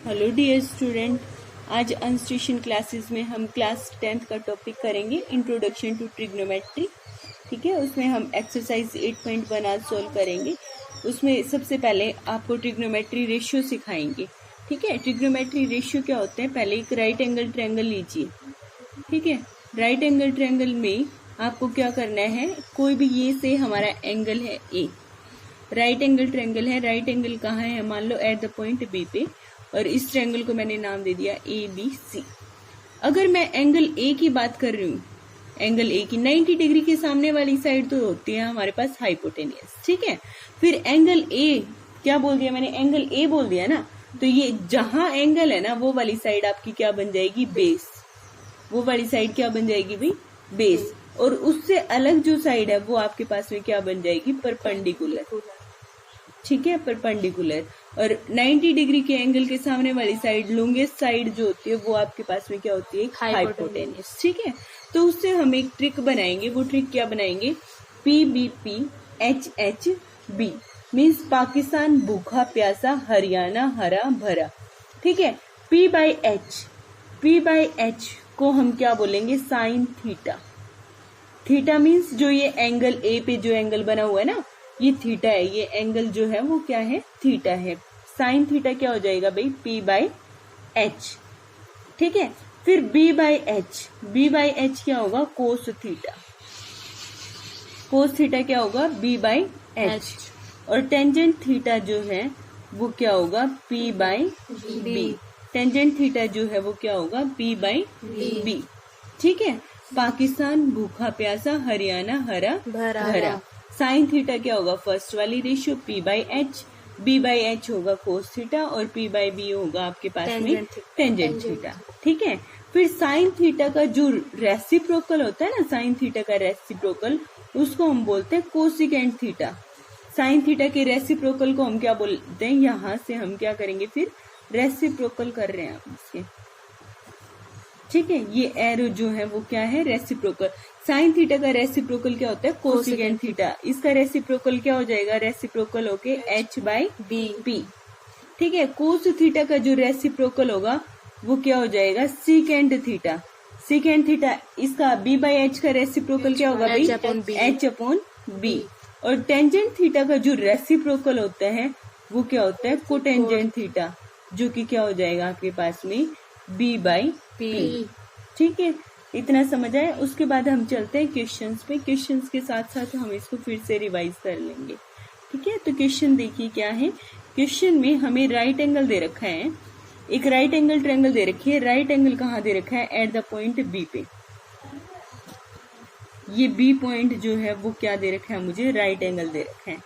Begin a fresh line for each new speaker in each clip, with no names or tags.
Hello dear student, आज अनस्टेशन classes में हम क्लास 10th का टॉपिक करेंगे इंट्रोडक्शन टू ट्रिग्नोमेट्री। ठीक है, उसमें हम एक्सरसाइज 8.1 आज सॉल्व करेंगे। उसमें सबसे पहले आपको ट्रिग्नोमेट्री रेशियो सिखाएंगे। ठीक है, ट्रिग्नोमेट्री रेशियो क्या होते हैं, पहले एक राइट एंगल ट्रायंगल लीजिए। ठीक है, राइट एंगल ट्रायंगल में आपको क्या करना है, कोई भी ये से हमारा एंगल है ए, राइट एंगल ट्रायंगल है। राइट एंगल कहाँ है, मान लो एट द पॉइंट बी पे, और इस ट्रायंगल को मैंने नाम दे दिया ए बी सी। अगर मैं एंगल ए की बात कर रही हूँ, एंगल ए की 90 डिग्री के सामने वाली साइड तो होती है हमारे पास हाइपोटेनियस। ठीक है, फिर एंगल ए क्या बोल दिया मैंने, एंगल ए बोल दिया ना, तो ये जहां एंगल है ना वो वाली साइड आपकी क्या बन जाएगी, बेस। वो वाली साइड क्या बन जाएगी भाई, बेस। और उससे अलग जो साइड है वो आपके पास में क्या बन जाएगी, परपेंडिकुलर। ठीक है, परपेंडिकुलर। और 90 डिग्री के एंगल के सामने वाली साइड, लॉन्गेस्ट साइड जो होती है वो आपके पास में क्या होती है, हाइपोटेनियस। ठीक है, तो उससे हम एक ट्रिक बनाएंगे। वो ट्रिक क्या बनाएंगे, P B P H H B means Pakistan भूखा प्यासा, हरियाणा हरा भरा। ठीक है, पी बाई एच को हम क्या बोलेंगे, साइन थीटा। थीटा मीन्स जो ये एंगल ए पे जो एंगल बना हुआ है ना, ये थीटा है, ये एंगल जो है वो क्या है, थीटा है। साइन थीटा क्या हो जाएगा भाई, पी बाई एच। ठीक है, फिर बी बाई एच क्या होगा, कोस थीटा। कोस थीटा क्या होगा, बी बाई एच। और टेंजेंट थीटा जो है वो क्या होगा, P by B. Tangent theta जो है वो क्या होगा, पी बाई बी। ठीक है, पाकिस्तान भूखा प्यासा, हरियाणा हरा भरा। साइन थीटा क्या होगा, फर्स्ट वाली ratio P by H, B by H होगा कोस थीटा, और पी बाई बी होगा आपके पास में टेंजेंट थीटा। ठीक है, फिर साइन थीटा का जो रेसिप्रोकल होता है ना, साइन थीटा का रेसिप्रोकल, उसको हम बोलते हैं कोसिकेंट थीटा। साइन थीटा के रेसिप्रोकल को हम क्या बोलते हैं, यहाँ से हम क्या करेंगे, फिर रेसिप्रोकल कर रहे हैं आप इसके। ठीक है, ये एरो जो है वो क्या है, रेसिप्रोकल। साइन थीटा का रेसिप्रोकल क्या होता है, कोसिकेंट थीटा। इसका रेसिप्रोकल क्या हो जाएगा, रेसिप्रोकल होके एच बाई बी। ठीक है, कोस थीटा का जो रेसिप्रोकल होगा वो क्या हो जाएगा, सीकेंट थीटा। सीकेंट थीटा, इसका बी बाई एच का रेसिप्रोकल क्या होगा भाई, एच अपॉन बी। और टेंजेंट थीटा का जो रेसिप्रोकल होता है वो क्या होता है, कोटेंजेंट थीटा, जो कि क्या हो जाएगा आपके पास में बी बाई पी। ठीक है, इतना समझ आए। उसके बाद हम चलते हैं क्वेश्चंस पे। क्वेश्चंस के साथ साथ हम इसको फिर से रिवाइज कर लेंगे। ठीक है, तो क्वेश्चन देखिए क्या है। क्वेश्चन में हमें राइट एंगल दे रखा है, एक राइट एंगल ट्रायंगल दे रखी है। राइट एंगल कहाँ दे रखा है, एट द पॉइंट बी पे। ये बी पॉइंट जो है वो क्या दे रखा है, मुझे राइट एंगल दे रखा है।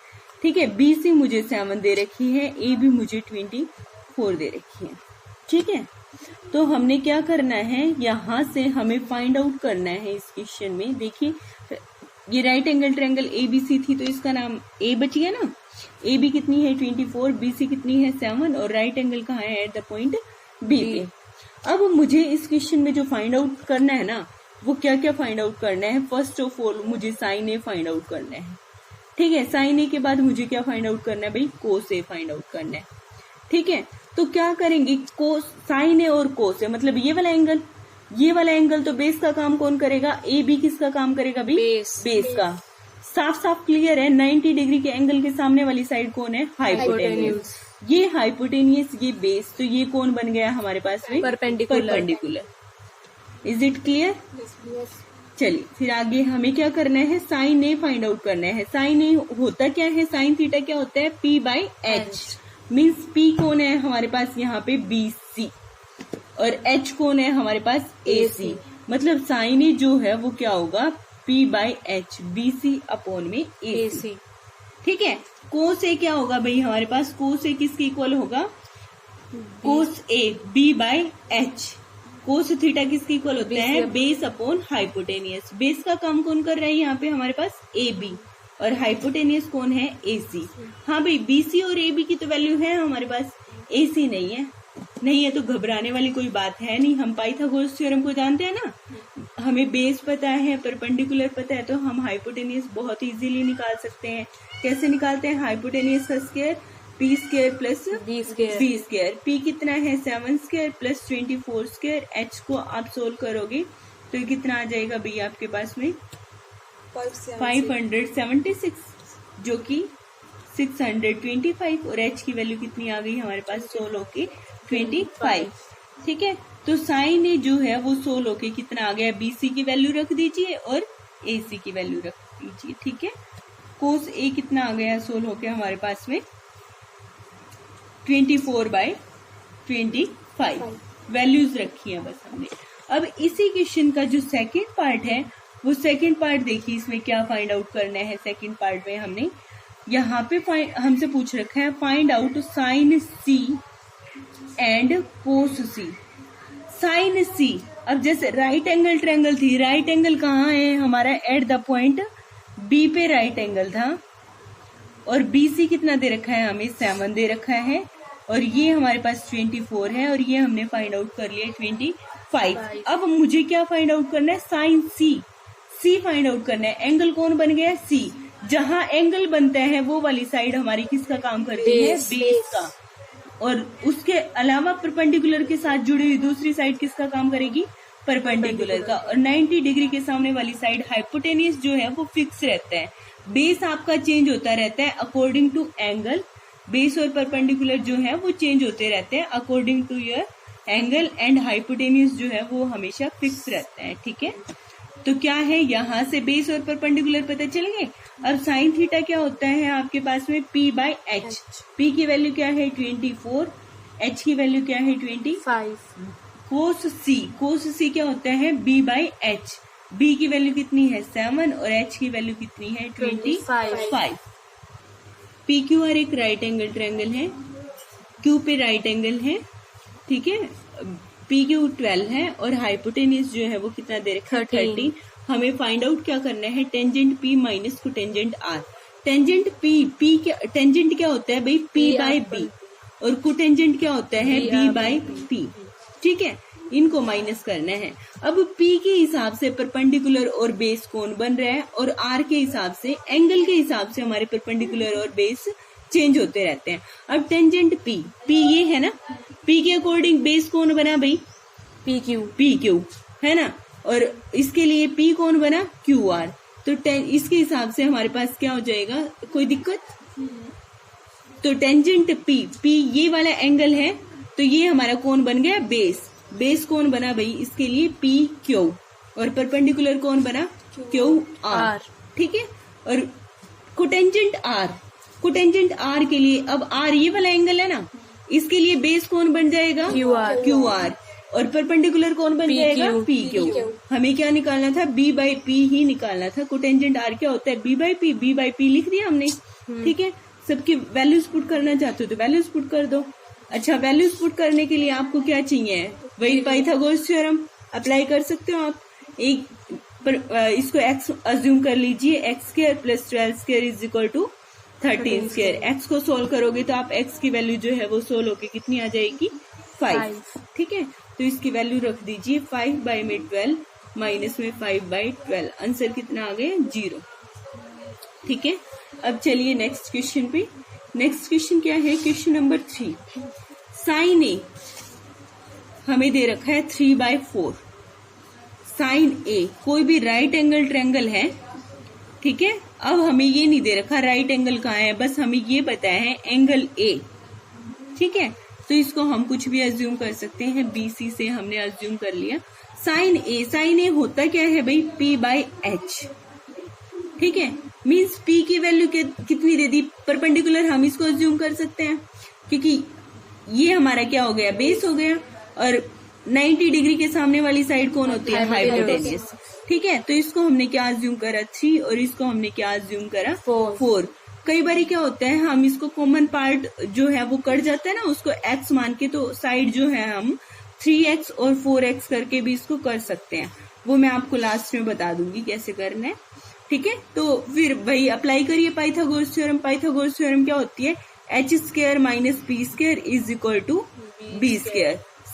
ठीक है, बी सी मुझे 7 दे रखी है, ए बी मुझे 24 दे रखी है। ठीक है, तो हमने क्या करना है, यहाँ से हमें फाइंड आउट करना है इस क्वेश्चन में। देखिए, ये right angle triangle A B C थी तो इसका नाम ए बच गया ना। ए बी कितनी है 24, बी सी कितनी है 7, और राइट एंगल कहाँ है, एट द पॉइंट बी पे। अब मुझे इस क्वेश्चन में जो फाइंड आउट करना है ना, वो क्या क्या फाइंड आउट करना है। फर्स्ट ऑफ ऑल मुझे साइन ए फाइंड आउट करना है। ठीक है, साइन ए के बाद मुझे क्या फाइंड आउट करना है भाई, कोस ए फाइंड आउट करना है। ठीक है, तो क्या करेंगे, कोस, साइन ए और कोस ए, मतलब ये वाला एंगल तो बेस का काम कौन करेगा, ए बी किसका काम करेगा भाई, बेस का। साफ साफ क्लियर है, 90 डिग्री के एंगल के सामने वाली साइड कौन है, हाइपोटेनियस। ये हाइपोटेनियस, ये बेस, तो ये कौन बन गया हमारे पास में, परपेंडिकुलर। Is it clear? चलिए फिर आगे हमें क्या करना है, साइन ए फाइंड आउट करना है। साइन ए होता क्या है, साइन थीटा क्या होता है, P by H. Means P कौन है हमारे पास यहाँ पे, बी सी, और एच कौन है हमारे पास, ए सी। मतलब साइन ए जो है वो क्या होगा, P by H, B C upon में ए सी। ठीक है, कोस ए क्या होगा भाई हमारे पास, कोस ए किसके इक्वल होगा, cos A B by H. Cos theta किसके इक्वल होता है, बेस अपॉन हाइपोटेनियस। बेस का काम कौन कर रहा है यहाँ पे हमारे पास, ए बी, और हाइपोटेनियस कौन है, ए सी। हाँ भाई, बी सी और ए बी की तो वैल्यू है हमारे पास, ए सी नहीं है तो घबराने वाली कोई बात है नहीं। हम पाइथागोरस थ्योरम को जानते हैं ना, हमें बेस पता है, परपेंडिकुलर पता है, तो हम हाइपोटेनियस बहुत इजीली निकाल सकते हैं। कैसे निकालते हैं, हाइपोटेनियस का square P square plus
B square,
B square. P कितना है 7 स्क्वायर प्लस 24 स्क्वायर। एच को आप सोल्व करोगे तो ये कितना आ जाएगा भैया आपके पास में 576, जो कि 625, और एच की वैल्यू कितनी आ गई हमारे पास 16 के 25। ठीक है, तो साइन ए जो है वो 16 के कितना आ गया, बीसी की वैल्यू रख दीजिए और एसी की वैल्यू रख दीजिए। ठीक है, कोस ए कितना आ गया 16 के हमारे पास में 24/25 वैल्यूज रखी है बस हमने। अब इसी क्वेश्चन का जो सेकंड पार्ट है वो सेकंड पार्ट देखिए, इसमें क्या फाइंड आउट करना है। सेकंड पार्ट में हमने यहाँ पे हमसे पूछ रखा है find out sine C and cos C. Sine C, अब जैसे राइट एंगल ट्रायंगल थी, राइट एंगल कहाँ है हमारा, एट द पॉइंट बी पे राइट एंगल था, और बीसी कितना दे रखा है हमें 7 दे रखा है, और ये हमारे पास 24 है, और ये हमने फाइंड आउट कर लिया 25। अब मुझे क्या फाइंड आउट करना है, साइन सी, सी फाइंड आउट करना है। एंगल कौन बन गया, सी। जहां एंगल बनता है वो वाली साइड हमारी किसका काम करती है, बेस का, और उसके अलावा परपेंडिकुलर के साथ जुड़ी हुई दूसरी साइड किसका काम करेगी, परपेंडिकुलर का। और 90 डिग्री के सामने वाली साइड हाइपोटेनियस जो है वो फिक्स रहता है। बेस आपका चेंज होता रहता है अकॉर्डिंग टू एंगल। बेस और परपेंडिकुलर जो है वो चेंज होते रहते हैं according to your angle, and hypotenuse जो है वो हमेशा फिक्स रहता है। ठीक है, तो क्या है, यहाँ से बेस और परपेंडिकुलर पता चल गए। अब साइन थीटा क्या होता है आपके पास में, p/h। p की वैल्यू क्या है 24, h की वैल्यू क्या है 25। कोस सी, कोस सी क्या होता है b/h। b की वैल्यू कितनी है 7, और h की वैल्यू कितनी है 25। PQR एक राइट एंगल ट्रायंगल है, Q पे राइट एंगल है। ठीक है, PQ 12 है, और हाइपोटेनियस जो है वो कितना दे रखा है 30। हमें फाइंड आउट क्या करना है, tangent P minus cotangent R। Tangent P क्या, टेंजेंट क्या होता है भाई P/B, और कोटेंजेंट क्या होता है B/P। ठीक है, इनको माइनस करना है। अब P के हिसाब से परपेंडिकुलर और बेस कौन बन रहा है, और R के हिसाब से, एंगल के हिसाब से हमारे परपेंडिकुलर और बेस चेंज होते रहते हैं। अब टेंजेंट P ये है ना, P के अकॉर्डिंग बेस कौन बना भाई, PQ है ना, और इसके लिए P कौन बना, QR। तो इसके हिसाब से हमारे पास क्या हो जाएगा, कोई दिक्कत। तो टेंजेंट P ये वाला एंगल है, तो ये हमारा कौन बन गया, बेस। बेस कौन बना भाई, इसके लिए PQ, और परपेंडिकुलर कौन बना, QR। ठीक है, और कोटेंजेंट R के लिए, अब R ये वाला एंगल है ना, इसके लिए बेस कौन बन जाएगा, QR, और परपेंडिकुलर कौन बन जाएगा, PQ। हमें क्या निकालना था, B/P ही निकालना था। कोटेंजेंट R क्या होता है, B/P लिख दिया हमने। ठीक है, सबकी वैल्यूज पुट करना चाहते हो तो वैल्यूज पुट कर दो। अच्छा, वैल्यूज पुट करने के लिए आपको क्या चाहिए, वही पाइथागोरस थ्योरम अप्लाई कर सकते हो आप। एक इसको x अज्यूम कर लीजिए, x² + 12² = 13²। x को सोल्व करोगे तो आप x की वैल्यू जो है वो 16 की कितनी आ जाएगी, 5। ठीक है, तो इसकी वैल्यू रख दीजिए 5/12 माइनस में 5/12, आंसर कितना आ गया 0। ठीक है, अब चलिए नेक्स्ट क्वेश्चन पे। नेक्स्ट क्वेश्चन क्या है, क्वेश्चन नंबर 3। साइन ए हमें दे रखा है 3/4। साइन ए कोई भी राइट एंगल ट्रायंगल है। ठीक है, अब हमें ये नहीं दे रखा राइट एंगल कहाँ है, बस हमें ये बताया है एंगल ए। ठीक है, तो इसको हम कुछ भी अज्यूम कर सकते हैं, BC से हमने अज्यूम कर लिया। साइन ए होता क्या है भाई, P/H। ठीक है, मीन्स P की वैल्यू कितनी दे दी, परपेंडिकुलर हम इसको अज्यूम कर सकते हैं, क्योंकि ये हमारा क्या हो गया, बेस हो गया, और 90 डिग्री के सामने वाली साइड कौन होती है, हाइपोटेनियस। ठीक है, तो इसको हमने क्या अज्यूम करा 3, और इसको हमने क्या अज्यूम करा 4। कई बार क्या होता है, हम इसको कॉमन पार्ट जो है वो कट जाता है ना, उसको x मान के, तो साइड जो है हम 3x और 4x करके भी इसको कर सकते हैं। वो मैं आपको लास्ट में बता दूंगी कैसे करना है। ठीक है, तो फिर वही अप्लाई करिए पाइथागोरस थ्योरम। पाइथागोरस थ्योरम क्या होती है, h² - p² = b²।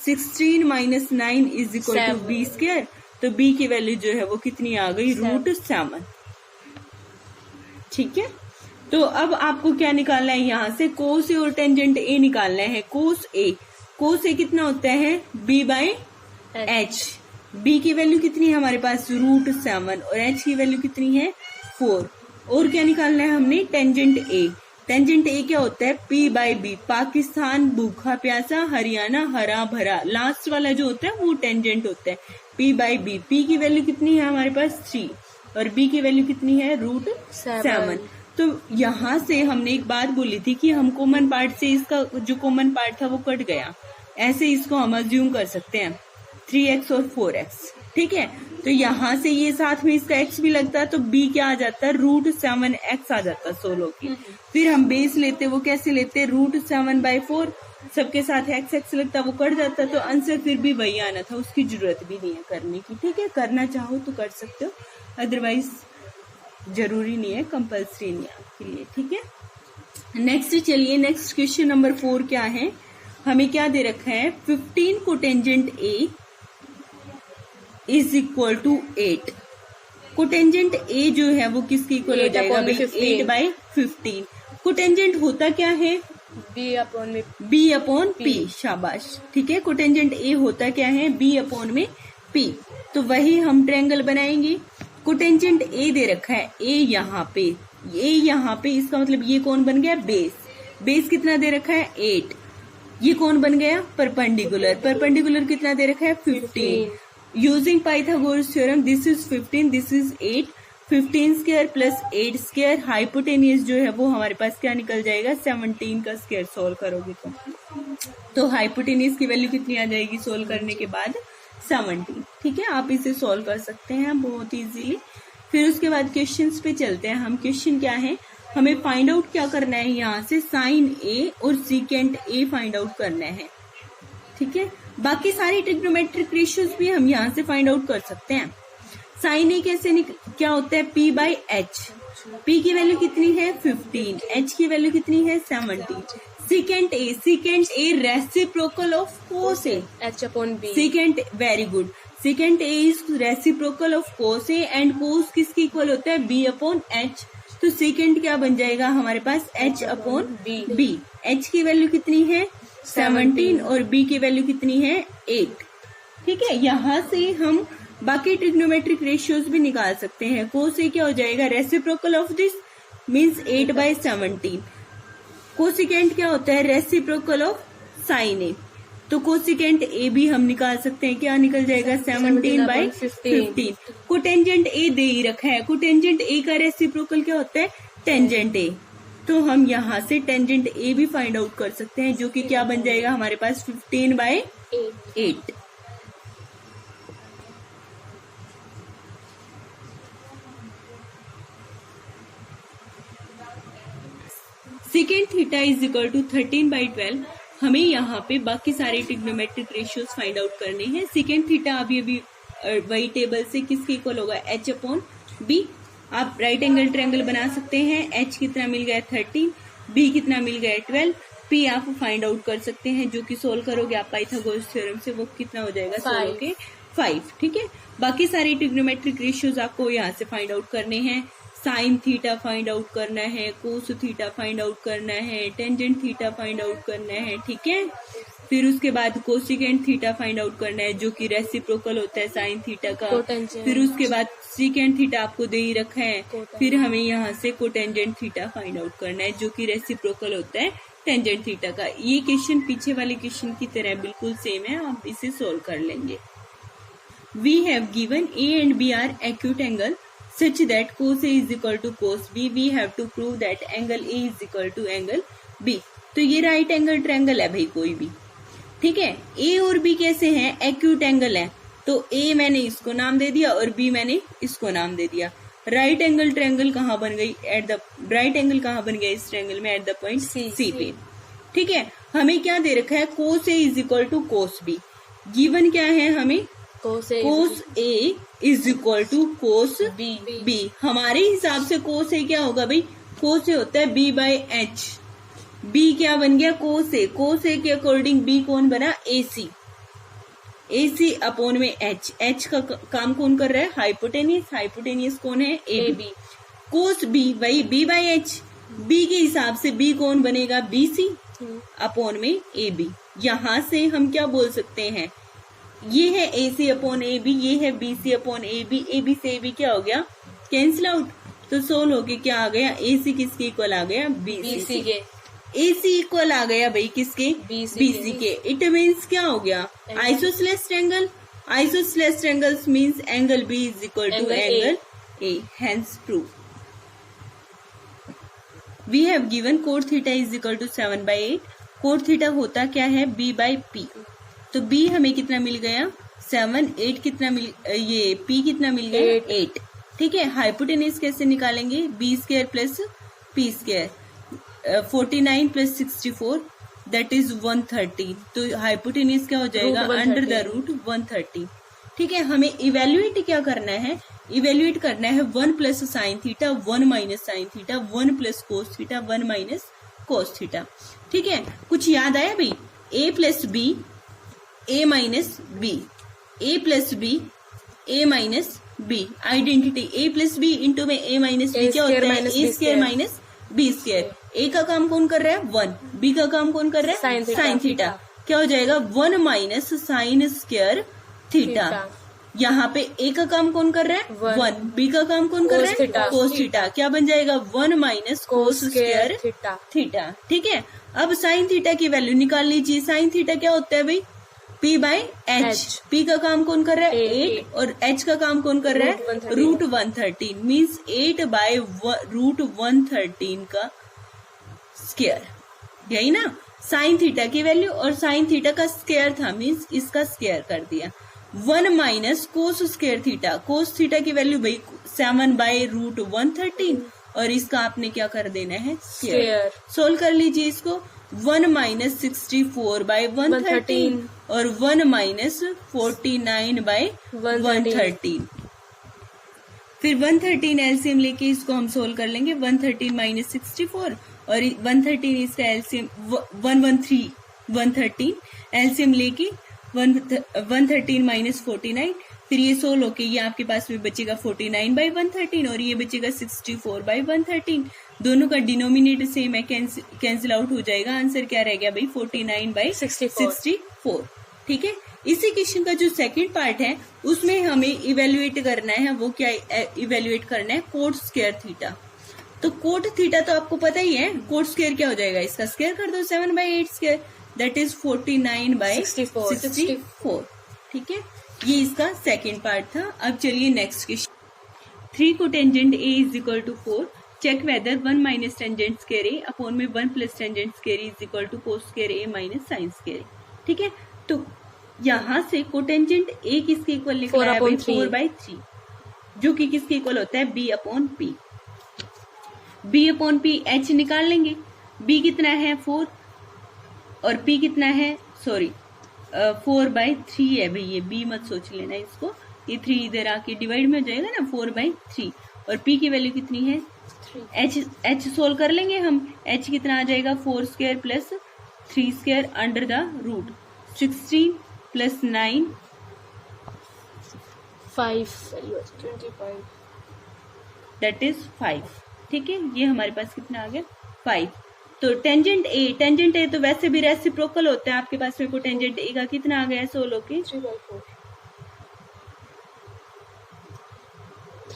16 - 9 = b²। तो b की वैल्यू जो है वो कितनी आ गई, √7। ठीक है, तो अब आपको क्या निकालना है, यहाँ से कोस ए और टेंजेंट ए निकालना है। कोस ए कितना होता है, b बाय एच। b की वैल्यू कितनी है हमारे पास, √7, और h की वैल्यू कितनी है, 4। और क्या निकालना है हमने, टेंजेंट ए। टेंजेंट ए क्या होता है, p बाय बी। पाकिस्तान भूखा प्यासा, हरियाणा हरा भरा, लास्ट वाला जो होता है वो टेंजेंट होता है, p बाय बी। p की वैल्यू कितनी है हमारे पास 3, और b की वैल्यू कितनी है, √7। तो यहाँ से हमने एक बात बोली थी कि हम कॉमन पार्ट से इसका जो कॉमन पार्ट था वो कट गया, ऐसे इसको हम अज्यूम कर सकते हैं 3x और 4x। ठीक है, तो यहाँ से ये साथ में इसका x भी लगता है, तो b क्या आ जाता है, √7x आ जाता है 16 की। फिर हम बेस लेते, वो कैसे लेते, √7/4, सबके साथ x लगता, वो कट जाता, तो आंसर फिर भी वही आना था, उसकी जरूरत भी नहीं है करने की। ठीक है, करना चाहो तो कर सकते हो, अदरवाइज जरूरी नहीं है, कंपल्सरी नहीं है आपके लिए। ठीक है, नेक्स्ट चलिए, नेक्स्ट क्वेश्चन नंबर 4 क्या है, हमें क्या दे रखा है, 15 cotangent A is equal to 8। Cotangent A जो है वो किसके इक्वल हो जाएगा, 8/15। कोटेंजेंट होता क्या है, b अपॉन p। शाबाश, ठीक है, कोटेंजेंट ए होता क्या है, b अपॉन में p। तो वही हम ट्रायंगल बनाएंगे। कोटेंजेंट ए दे रखा है, ए यहाँ पे, इसका मतलब ये कौन बन गया, बेस कितना दे रखा है, 8। ये कौन बन गया, परपेंडिकुलर कितना दे रखा है, 15। Using Pythagoras theorem, this is 15, this is 8, 15 square plus 8 square, hypotenuse जो है वो हमारे पास क्या निकल जाएगा, 17 का स्क्वायर सोल्व करोगे तो हाइपोटेनियस की वैल्यू कितनी आ जाएगी सोल्व करने के बाद, 17। ठीक है, आप इसे सोल्व कर सकते हैं बहुत इजीली। फिर उसके बाद क्वेश्चंस पे चलते हैं हम। क्वेश्चन क्या है, हमें फाइंड आउट क्या करना है, यहाँ से साइन ए और सीकेंट ए फाइंड आउट करना है। ठीक है, बाकी सारी ट्रिग्नोमेट्रिक रेशियोज भी हम यहाँ से फाइंड आउट कर सकते हैं। साइन ए कैसे क्या होता है, p बाय एच। p की वैल्यू कितनी है, 15, h की वैल्यू कितनी है, 17। Secant A reciprocal of cos A,
h upon b।
Secant, very good, secant A is reciprocal of cos A, and cos किसके इक्वल होता है, b अपॉन एच। तो सीकेंट क्या बन जाएगा हमारे पास, h अपॉन b। h की वैल्यू कितनी है, 17, और b की वैल्यू कितनी है, 8। ठीक है, यहाँ से हम बाकी ट्रिग्नोमेट्रिक रेशियोज भी निकाल सकते हैं। कोस ए क्या हो जाएगा, reciprocal of this means 8/17। Cosecant क्या होता है, रेसिप्रोकल ऑफ साइन ए, तो कोसिकेंट ए भी हम निकाल सकते हैं, क्या निकल जाएगा, 17/15। कोटेंजेंट ए दे ही रखा है, कोटेंजेंट ए का रेसिप्रोकल क्या होता है, टेंजेंट ए। तो हम यहाँ से टेंजेंट ए भी फाइंड आउट कर सकते हैं, जो कि क्या बन जाएगा हमारे पास, 15/8। Second theta is equal to 13/12। हमें यहाँ पे बाकी सारे ट्रिग्नोमेट्रिक रेशियोज फाइंड आउट करने हैं। सेकेंड थीटा अभी वही टेबल से किसके इक्वल होगा, h अपॉन b। आप राइट एंगल ट्रायंगल बना सकते हैं। h कितना मिल गया, 13, b कितना मिल गया, 12, p आप फाइंड आउट कर सकते हैं, जो कि सोल्व करोगे आप पाइथागोरस थ्योरम से, वो कितना हो जाएगा, 16 के 5। ठीक है, बाकी सारे ट्रिग्नोमेट्रिक रेशियोज आपको यहाँ से फाइंड आउट करने हैं। साइन थीटा फाइंड आउट करना है, कोस थीटा फाइंड आउट करना है, टेंजेंट थीटा फाइंड आउट करना है। ठीक है, फिर उसके बाद कोसिकेंट थीटा फाइंड आउट करना है, जो कि रेसिप्रोकल होता है साइन थीटा का। फिर उसके बाद सीकेंट थीटा आपको दे ही रखा है। फिर हमें यहाँ से कोटेंजेंट थीटा फाइंड आउट करना है, जो कि रेसिप्रोकल होता है टेंजेंट थीटा का। ये क्वेश्चन पीछे वाले क्वेश्चन की तरह बिल्कुल सेम है, आप इसे सोल्व कर लेंगे। We have given A and B are acute angle such that cos A is equal to cos B, we have to prove that angle A is equal to angle B। तो ये right angle triangle है भाई, कोई भी। ठीक है, A और B कैसे हैं, एक्यूट एंगल है, तो A मैंने इसको नाम दे दिया और B मैंने इसको नाम दे दिया। राइट एंगल ट्रायंगल कहाँ बन गई, राइट एंगल कहाँ बन गया इस ट्रायंगल में, एट द पॉइंट C पे। ठीक है, हमें क्या दे रखा है, cos A is equal to cos B। Given क्या है हमें, cos A is equal to cos B। हमारे हिसाब से कोस A क्या होगा भाई, कोस A होता है B बाय एच। B क्या बन गया, कोस A के अकॉर्डिंग B कौन बना, AC अपॉन में H का काम कौन कर रहा है, हाइपोटेनियस कौन है, AB। कोस B वही B बाय एच, बी के हिसाब से बी कौन बनेगा, बी सी अपॉन में ए बी। यहां से हम क्या बोल सकते हैं, ये है ए सी अपॉन ए बी, ये है B C upon A B से ए बी क्या हो गया, कैंसिल आउट। तो सोल्व होके क्या आ गया, ए सी किसके इक्वल आ गया, बी सी के। ए सी इक्वल आ गया भाई किसके, बी सी के। इट मीन्स क्या हो गया, isosceles triangle. Isosceles triangles means angle B is equal to angle A, hence prove. We have given cot theta is equal to 7/8। Cot theta होता क्या है, b बाई पी। तो b हमें कितना मिल गया 7, 8 कितना मिल, ये p कितना मिल गया 8। ठीक है, हाइपोटेन्यूज कैसे निकालेंगे, B square plus P square, 49 plus 64 that is 130। तो हाइपोटेन्यूज क्या हो जाएगा, अंडर द रूट 130। ठीक है, हमें इवेल्युएट क्या करना है, इवेल्युएट करना है 1 plus sine theta 1 minus sine theta 1 plus cos theta 1 minus cos theta. ठीक है, कुछ याद आया भाई, a plus B a minus B, a plus B a minus B, identity a plus B into में a माइनस बी क्या होता है, a square minus B square. a का काम कौन कर रहा है 1, b का काम कौन कर रहा है साइन थीटा, क्या हो जाएगा 1 माइनस साइन स्क्वायर थीटा। यहाँ पे a का काम कौन कर रहा है 1, b का काम कौन कर रहा है कोस थीटा, क्या बन जाएगा 1 माइनस कोस स्क्वायर थीटा। ठीक है, अब साइन थीटा की वैल्यू निकाल लीजिए। साइन थीटा क्या होता है भाई, p बाई एच। p का काम कौन कर रहा है 8 और h का काम कौन कर रहा है रूट 113, मीन्स 8 बाय रूट 113 का स्क्वायर, यही ना साइन थीटा की वैल्यू। और साइन थीटा का स्क्वायर था मीन्स इसका स्क्वायर कर दिया। 1 minus cos square theta, cos theta की वैल्यू भाई 7 बाय रूट 113 और इसका आपने क्या कर देना है स्क्वायर। सोल्व कर लीजिए इसको, 1 माइनस 64 बाय 113 और 1 माइनस 49 बाय 113। फिर 113 एलसीएम लेके इसको हम सोल्व कर लेंगे। 113 माइनस 64 और 113 इसका एलसीएम 113 113 एलसीएम लेके 113 माइनस 49। फिर ये सोल्व होके ये आपके पास में बचेगा 49 बाई 113 और ये बचेगा 64 बाई 113। दोनों का डिनोमिनेटर सेम है, कैंसिल आउट हो जाएगा। आंसर क्या रह गया भाई 49 बाई 64। ठीक है, इसी क्वेश्चन का जो सेकंड पार्ट है उसमें हमें इवेल्युएट करना है, वो क्या इवेल्युएट करना है, कोट स्क्वायर थीटा। तो कोट थीटा तो आपको पता ही है, कोट स्क्वायर क्या हो जाएगा, इसका स्क्वायर कर दो 7 by 8 square that is 49 by 64। ठीक है, ये इसका सेकंड पार्ट था। अब चलिए नेक्स्ट क्वेश्चन। 3 को tangent a is equal to 4, check whether 1 minus tangent square a upon में 1 plus tangent square is equal to cos square a minus sine square a। ठीक है, तो यहाँ से कोटेंजेंट a किसके इक्वल निकला है 4/3, जो कि किसके इक्वल होता है b upon p। b upon p h निकाल लेंगे। b कितना है 4 और p कितना है 4/3 है भाई, ये b मत सोच लेना इसको, ये 3 इधर आके डिवाइड में हो जाएगा ना 4/3 और p की वैल्यू कितनी है 3। h सोल्व कर लेंगे हम, h कितना आ जाएगा 4 square plus 3 square under the root 16 plus 9 5 that is 5। ठीक है, ये हमारे पास कितना आ गया 5। तो टेंजेंट ए तो वैसे भी रेसिप्रोकल होता है, आपके पास में को टेंजेंट ए का कितना आ गया 16 के 3/4।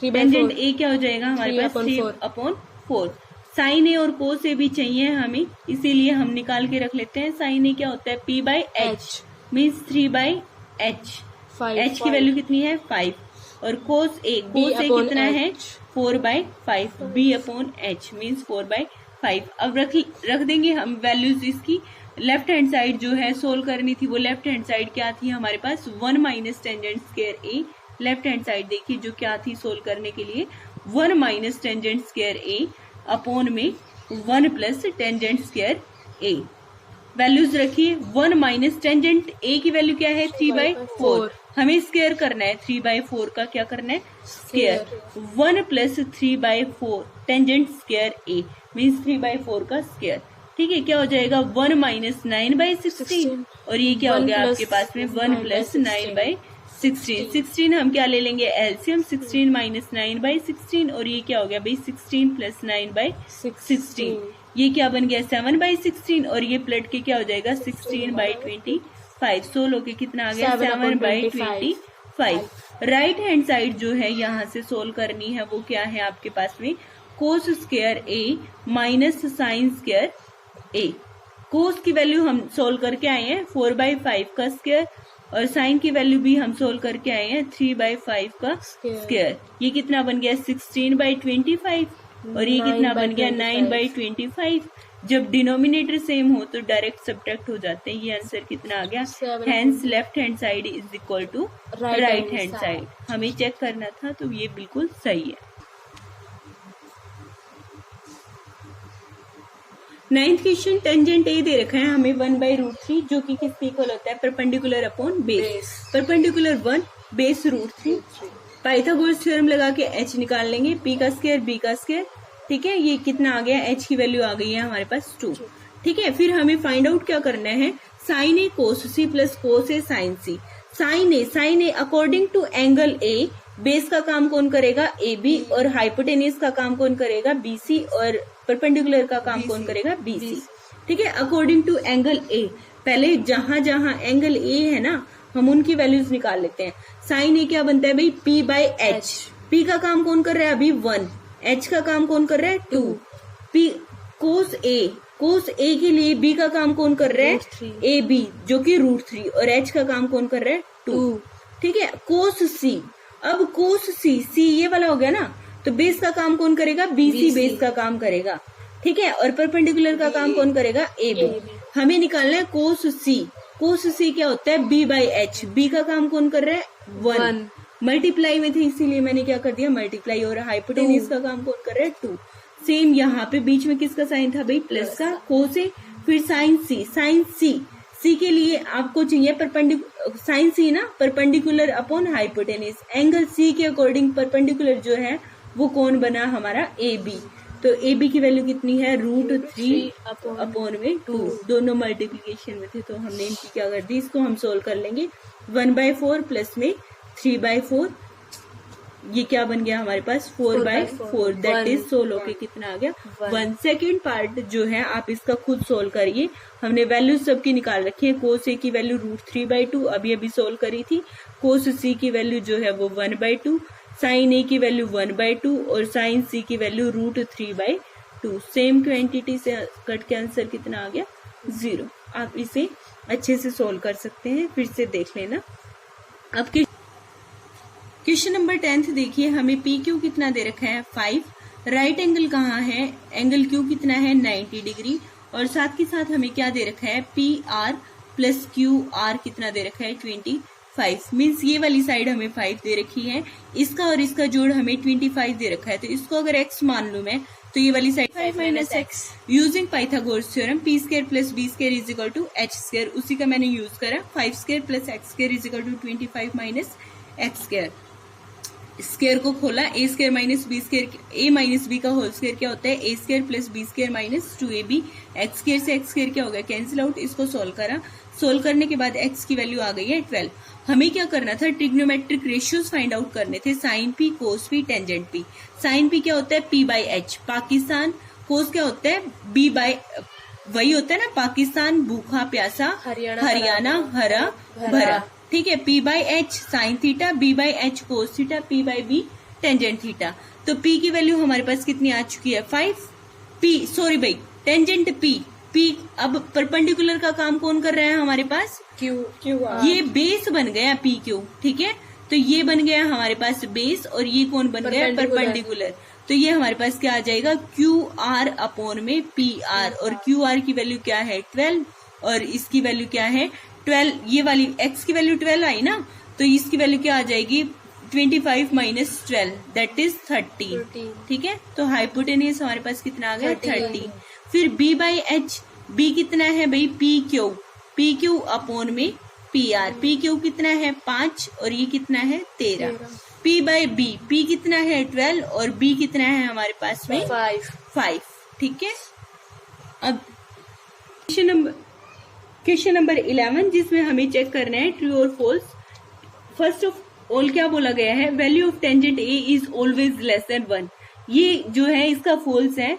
टेंजेंट ए क्या हो जाएगा हमारे पास 3/4। साइन ए और कोस ए भी चाहिए हमें, इसीलिए हम निकाल के रख लेते हैं। साइन ए क्या होता है p by H means 3/h। h की वैल्यू कितनी है 5 और कोस ए कितना है 4/5 b अपॉन h मीन्स 4/5। अब रख देंगे हम वैल्यूज इसकी। लेफ्ट हैंड साइड जो है सोल्व करनी थी, वो लेफ्ट हैंड साइड क्या थी हमारे पास 1 माइनस टेंजेंट स्क्वायर ए। लेफ्ट हैंड साइड देखिए जो क्या थी सोल्व करने के लिए 1 माइनस टेंजेंट स्क्वायर ए अपॉन में 1 प्लस टेंजेंट स्क्वायर ए। वैल्यूज रखिए, 1 माइनस टेंजेंट ए की वैल्यू क्या है 3/4, हमें स्क्वायर करना है 3/4 का क्या करना है स्क्वायर। 1 प्लस 3/4 टेंजेंट स्क्वायर ए मीन्स 3/4 का स्क्वायर। ठीक है, क्या हो जाएगा 1 माइनस 9/16 और ये क्या हो गया आपके पास में 1 प्लस 9/16। 16। 16 हम क्या ले लेंगे एलसीएम, 16 माइनस 9/16 और ये क्या हो गया भाई 16 प्लस 9/16। ये क्या बन गया 7/16 और ये प्लट के क्या हो जाएगा 16/25। 16 के कितना आ गया 7/25। राइट हैंड साइड जो है यहाँ से सोल्व करनी है वो क्या है आपके पास में कोस स्क्वायर ए माइनस साइन स्क्वायर ए। कोस की वैल्यू हम सोल्व करके आए हैं 4/5 का स्क्वायर और साइन की वैल्यू भी हम सोल्व करके आए हैं 3/5 का स्क्वायर। ये कितना बन गया 16/25 और ये कितना बन गया 9/25। जब डिनोमिनेटर सेम हो तो डायरेक्ट सब्ट्रैक्ट हो जाते हैं। ये आंसर कितना आ गया hence left hand side is equal to right hand side. हमें चेक करना था तो ये बिल्कुल सही है। 9th क्वेश्चन टेंजेंट ए दे रखा है हमें 1/√3 जो कि किसके इक्वल होता है perpendicular upon base. Perpendicular 1 base √3। Pythagoras theorem लगा के h निकाल लेंगे p का स्क्वायर b का स्क्वायर। ठीक है ये कितना आ गया h की वैल्यू आ गई है हमारे पास 2। ठीक है फिर हमें फाइंड आउट क्या करना है sine A cos C plus cos A sine C. Sine A according to angle A base का काम कौन करेगा ए बी और हाइपोटेनियस का काम कौन करेगा बी सी और परपेंडिकुलर का काम कौन करेगा बी सी। ठीक है अकॉर्डिंग टू एंगल ए पहले जहां जहां एंगल ए है ना हम उनकी वैल्यूज निकाल लेते हैं। साइन ए क्या बनता है भाई p/h। p का काम कौन कर रहा है अभी 1 h का काम कौन कर रहा है 2। p कोस ए के लिए b का काम कौन कर रहा है ए बी जो कि √3 और h का काम कौन कर रहा है 2। ठीक है कोस सी अब कोस सी ये वाला हो गया ना तो बेस का काम कौन करेगा बीसी बेस का काम करेगा। ठीक है और परपेंडिकुलर का काम कौन करेगा ए बी। हमें निकालना है कोस सी क्या होता है b/h। b का काम कौन कर रहा है 1 मल्टीप्लाई में थे इसीलिए मैंने क्या कर दिया मल्टीप्लाई और हाइपोटेनियस का काम कौन कर रहा है 2। सेम यहाँ पे बीच में किसका साइन था भाई प्लस का कोस ए। फिर साइन सी के लिए आपको चाहिए साइन सी ना perpendicular upon hypotenuse. Angle C के अकॉर्डिंग परपेंडिकुलर जो है वो कौन बना हमारा ए बी। तो ए बी की वैल्यू कितनी है √3 अपॉन में 2। दोनों मल्टीप्लीकेशन में थे तो हमने इनकी क्या कर दी इसको हम सोल्व कर लेंगे 1/4 प्लस में 3/4 ये क्या बन गया हमारे पास 4/4 दैट इज 16 के कितना आ गया 1। सेकेंड पार्ट जो है आप इसका खुद सोल्व करिए। हमने वैल्यू सबकी निकाल रखी है। कोस ए की वैल्यू √3/2 अभी सोल्व करी थी। कोस सी की वैल्यू जो है वो 1/2 साइन ए की वैल्यू 1/2 और साइन सी की वैल्यू √3/2। सेम क्वांटिटी से कट के आंसर कितना आ गया 0। आप इसे अच्छे से सोल्व कर सकते हैं फिर से देख लेना। अब क्वेश्चन नंबर 10 देखिए हमें पी क्यू कितना दे रखा है 5। राइट एंगल कहाँ है एंगल क्यू कितना है 90 डिग्री और साथ के साथ हमें क्या दे रखा है P R plus Q R कितना दे रखा है 25। मीन्स ये वाली साइड हमें 5 दे रखी है इसका और इसका जोड़ हमें 25 दे रखा है। तो इसको अगर x मान लूं मैं तो ये वाली side 5 - x। Using Pythagoras theorem p² + b² = h²। उसी का मैंने यूज करा 5² + x² = 25 - x²। स्क्वायर को खोला a² - b² a - b का होल स्क्वायर क्या होता है a² + b² - 2ab। x² से x² क्या हो गया कैंसिल आउट। इसको सोल्व करने के बाद x की वैल्यू आ गई है 12। हमें क्या करना था ट्रिग्नोमेट्रिक रेशियोज फाइंड आउट करने थे sine p cos p tangent p। Sine p क्या होता है p/h पाकिस्तान। कोस क्या होता है वही होता है ना पाकिस्तान भूखा प्यासा हरियाणा हरा भरा। ठीक है p/h sine theta b/h cos theta p/b tangent theta. तो p की वैल्यू हमारे पास कितनी आ चुकी है 5। टेंजेंट p अब परपेंडिकुलर का काम कौन कर रहा है हमारे पास
क्यू
ये बेस बन गया पी क्यू। ठीक है तो ये बन गया हमारे पास बेस और ये कौन बन गया परपेंडिकुलर। तो ये हमारे पास क्या आ जाएगा QR अपॉन में PR और QR की वैल्यू क्या है 12 और इसकी वैल्यू क्या है 12। ये वाली x की वैल्यू 12 आई ना तो इसकी वैल्यू क्या आ जाएगी 25 - 12 दैट इज 30। ठीक है तो हाइपोटेनियस हमारे पास कितना आ गया 30। फिर b/h b कितना है भाई PQ अपॉन में PR। PQ कितना है 5 और ये कितना है 13। p/b p कितना है 12 और b कितना है हमारे पास में 5। ठीक है अब क्वेश्चन नंबर 11 जिसमें हमें चेक करना है ट्रू और फॉल्स। फर्स्ट ऑफ ऑल क्या बोला गया है, value of tangent A is always less than 1। ये जो है इसका फॉल्स है।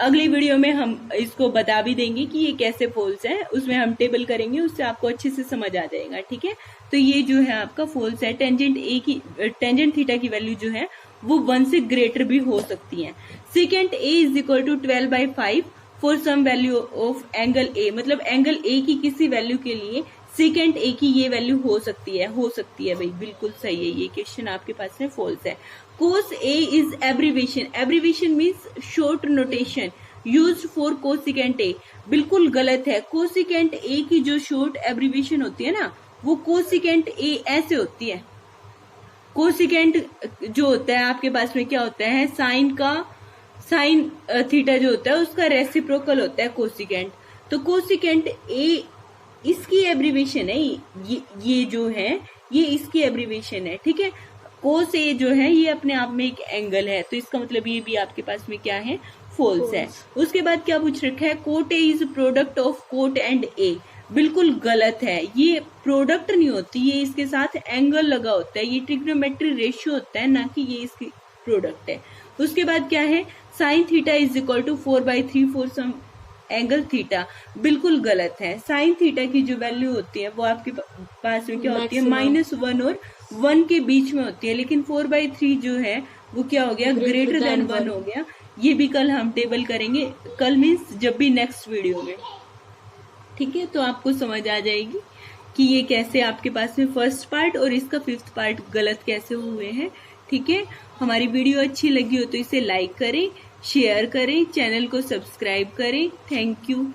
अगली वीडियो में हम इसको बता भी देंगे कि ये कैसे फॉल्स है, उसमें हम टेबल करेंगे, उससे आपको अच्छे से समझ आ जाएगा। ठीक है, तो ये जो है आपका फॉल्स है। टेंजेंट थीटा की वैल्यू जो है वो 1 से ग्रेटर भी हो सकती है। Second, A is equal to 12/5 for some value of angle A, मतलब एंगल ए की किसी वैल्यू के लिए सेकेंड ए की ये वैल्यू हो सकती है भाई, बिल्कुल सही है, ये क्वेश्चन आपके पास में फॉल्स है। Cos A is abbreviation, abbreviation means short notation used for cosecant A, बिल्कुल गलत है। कोसिकेंट ए की जो शॉर्ट एब्रीवेशन होती है ना, वो कोसिकेंट ए ऐसे होती है। कोसिकेंट जो होता है आपके पास में क्या होता है, साइन थीटा जो होता है उसका रेसिप्रोकल होता है कोसिकेंट। तो कोसिकेंट ए इसकी एब्रीवेशन है, ये जो है ये इसकी एब्रीवेशन है। ठीक है, कोस ए जो है ये अपने आप में एक एंगल है, तो इसका मतलब ये भी आपके पास में क्या है, फॉल्स है। उसके बाद क्या पूछ रखा है, cot A is product of cot and A, बिल्कुल गलत है। ये प्रोडक्ट नहीं होती, ये इसके साथ एंगल लगा होता है, ये ट्रिग्नोमेट्री रेशियो होता है, ना कि ये इसकी प्रोडक्ट है। उसके बाद क्या है, sine theta is equal to 4/3 for some angle theta, बिल्कुल गलत है। साइन थीटा की जो वैल्यू होती है वो आपके पास में क्या होती है, -1 और 1 के बीच में होती है, लेकिन 4/3 जो है वो क्या हो गया, ग्रेटर देन 1 हो गया। ये भी कल हम टेबल करेंगे, कल मीन्स जब भी नेक्स्ट वीडियो में। ठीक है, तो आपको समझ आ जाएगी कि ये कैसे आपके पास में फर्स्ट पार्ट और इसका 5th पार्ट गलत कैसे हुए हैं। ठीक है, हमारी वीडियो अच्छी लगी हो तो इसे लाइक करें, शेयर करें, चैनल को सब्सक्राइब करें। Thank you.